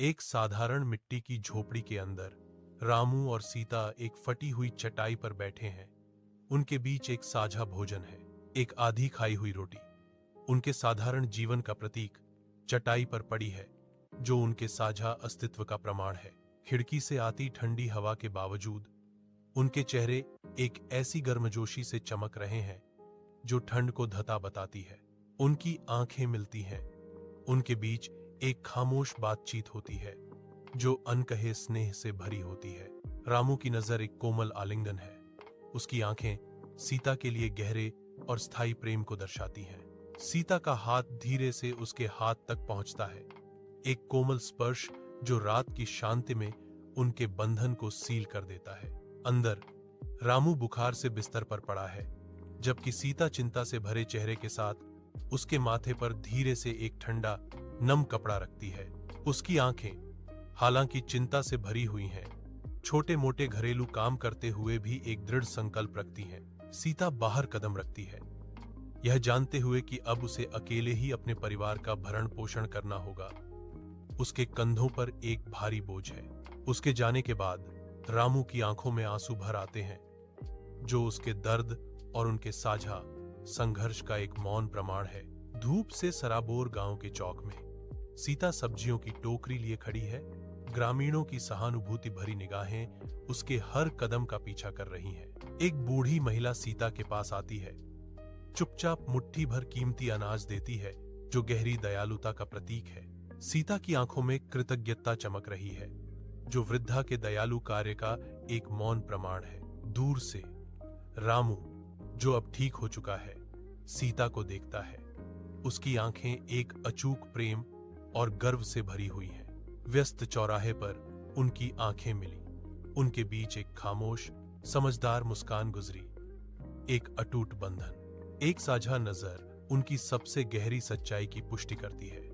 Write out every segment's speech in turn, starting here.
एक साधारण मिट्टी की झोपड़ी के अंदर रामू और सीता एक फटी हुई चटाई पर बैठे हैं। उनके बीच एक साझा भोजन है, एक आधी खाई हुई रोटी। उनके साधारण जीवन का प्रतीक चटाई पर पड़ी है, जो उनके साझा अस्तित्व का प्रमाण है। खिड़की से आती ठंडी हवा के बावजूद उनके चेहरे एक ऐसी गर्मजोशी से चमक रहे हैं जो ठंड को धता बताती है। उनकी आंखें मिलती हैं, उनके बीच एक खामोश बातचीत होती है जो अनकहे स्नेह से भरी होती है। रामू की नजर एक कोमल आलिंगन है, उसकी आंखें सीता के लिए गहरे और स्थायी प्रेम को दर्शाती हैं। सीता का हाथ धीरे से उसके हाथ तक पहुंचता है, एक कोमल स्पर्श जो रात की शांति में उनके बंधन को सील कर देता है। अंदर रामू बुखार से बिस्तर पर पड़ा है, जबकि सीता चिंता से भरे चेहरे के साथ उसके माथे पर धीरे से एक ठंडा नम कपड़ा रखती है। उसकी आंखें हालांकि चिंता से भरी हुई हैं, छोटे मोटे घरेलू काम करते हुए भी एक दृढ़ संकल्प रखती हैं। सीता बाहर कदम रखती है, यह जानते हुए कि अब उसे अकेले ही अपने परिवार का भरण पोषण करना होगा। उसके कंधों पर एक भारी बोझ है। उसके जाने के बाद रामू की आंखों में आंसू भर आते हैं, जो उसके दर्द और उनके साझा संघर्ष का एक मौन प्रमाण है। धूप से सराबोर गांव के चौक में सीता सब्जियों की टोकरी लिए खड़ी है। ग्रामीणों की सहानुभूति भरी निगाहें उसके हर कदम का पीछा कर रही हैं। एक बूढ़ी महिला सीता के पास आती है, चुपचाप मुट्ठी भर कीमती अनाज देती है, जो गहरी दयालुता का प्रतीक है। सीता की आंखों में कृतज्ञता चमक रही है, जो वृद्धा के दयालु कार्य का एक मौन प्रमाण है। दूर से रामू, जो अब ठीक हो चुका है, सीता को देखता है। उसकी आंखें एक अचूक प्रेम और गर्व से भरी हुई हैं। व्यस्त चौराहे पर उनकी आंखें मिली, उनके बीच एक खामोश समझदार मुस्कान गुजरी, एक अटूट बंधन। एक साझा नजर उनकी सबसे गहरी सच्चाई की पुष्टि करती है।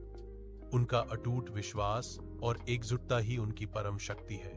उनका अटूट विश्वास और एकजुटता ही उनकी परम शक्ति है।